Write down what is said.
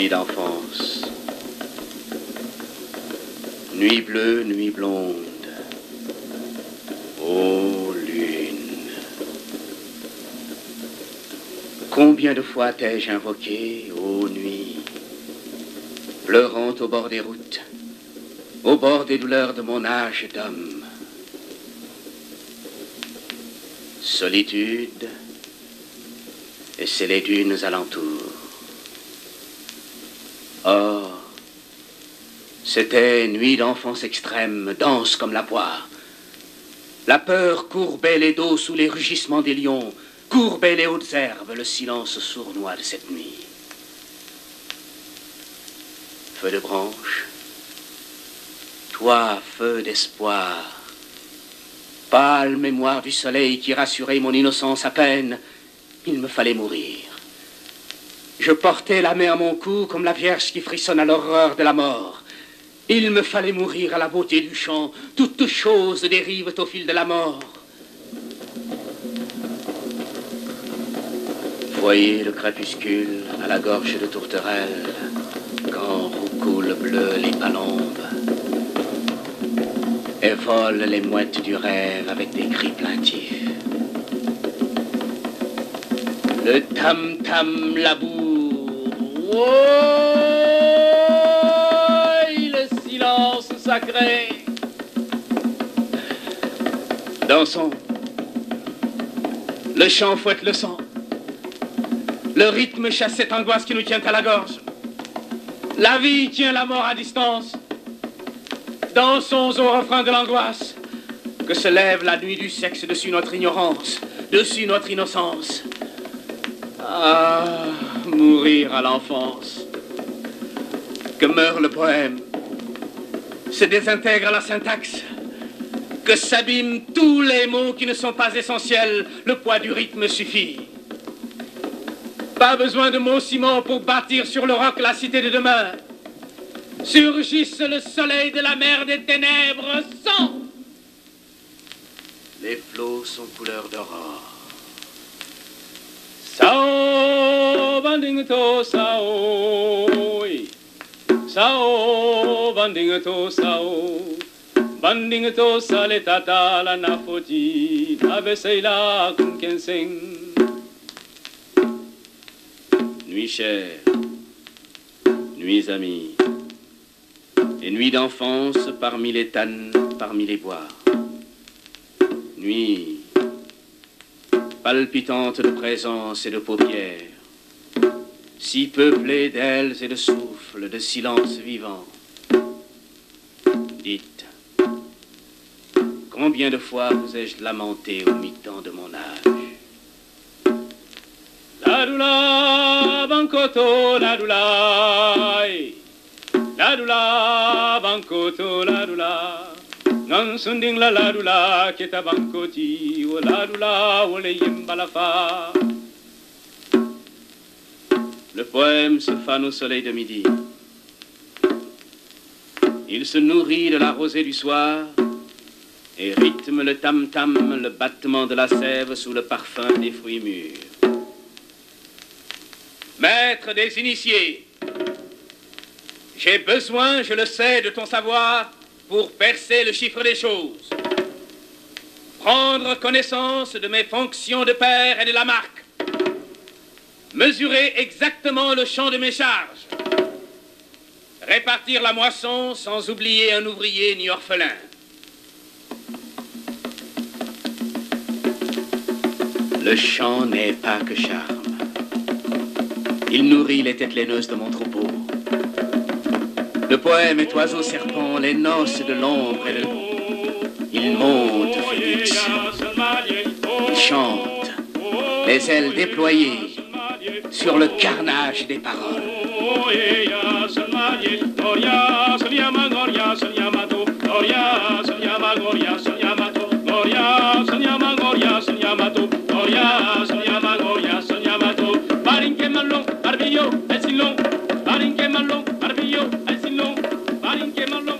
Nuit d'enfance. Nuit bleue, nuit blonde. Ô lune. Combien de fois t'ai-je invoqué, ô nuit, pleurant au bord des routes, au bord des douleurs de mon âge d'homme. Solitude, et c'est les dunes alentours. Or, c'était nuit d'enfance extrême, dense comme la poire. La peur courbait les dos sous les rugissements des lions, courbait les hautes herbes, le silence sournois de cette nuit. Feu de branche, toi, feu d'espoir, pâle mémoire du soleil qui rassurait mon innocence à peine, il me fallait mourir. Je portais la main à mon cou comme la Vierge qui frissonne à l'horreur de la mort. Il me fallait mourir à la beauté du chant. Toutes choses dérivent au fil de la mort. Voyez le crépuscule à la gorge de tourterelle, quand roucoulent bleu les palombes et volent les mouettes du rêve avec des cris plaintifs. Le tam-tam laboure. Oh, le silence sacré. Dansons. Le chant fouette le sang. Le rythme chasse cette angoisse qui nous tient à la gorge. La vie tient la mort à distance. Dansons au refrain de l'angoisse. Que se lève la nuit du sexe dessus notre ignorance, dessus notre innocence. Ah, mourir à l'enfance. Que meurt le poème, se désintègre la syntaxe, que s'abîment tous les mots qui ne sont pas essentiels, le poids du rythme suffit. Pas besoin de mots ciment pour bâtir sur le roc la cité de demain. Surgisse le soleil de la mer des ténèbres sans. Les flots sont couleur d'aurore. Sao banding to sao, sao banding to sao, banding to sale tata la nafoti, abeseila kunkenseng. Nuit chère, nuits amies, et nuits d'enfance parmi les tannes, parmi les bois. Nuit palpitante de présence et de paupières, si peuplée d'ailes et de souffles, de silence vivant. Dites, combien de fois vous ai-je lamenté au mi-temps de mon âge? La doula, bancoto, la doula, la doula, bancoto, la doula. Non sunding la ladula kita bankoti o ladula o le yimbalafa. Le poème se fane au soleil de midi. Il se nourrit de la rosée du soir et rythme le tam-tam, le battement de la sève sous le parfum des fruits mûrs. Maître des initiés, j'ai besoin, je le sais, de ton savoir pour percer le chiffre des choses, prendre connaissance de mes fonctions de père et de la marque, mesurer exactement le champ de mes charges, répartir la moisson sans oublier un ouvrier ni orphelin. Le champ n'est pas que charme. Il nourrit les têtes laineuses de mon troupeau. Le poème est oiseau serpent, les noces de l'ombre et de... Il monte, Félix. Il chante, les ailes déployées sur le carnage des paroles. Barinque malong, barbillo, el silong. Barinque malong, barbillo, el silong. Barinque malong.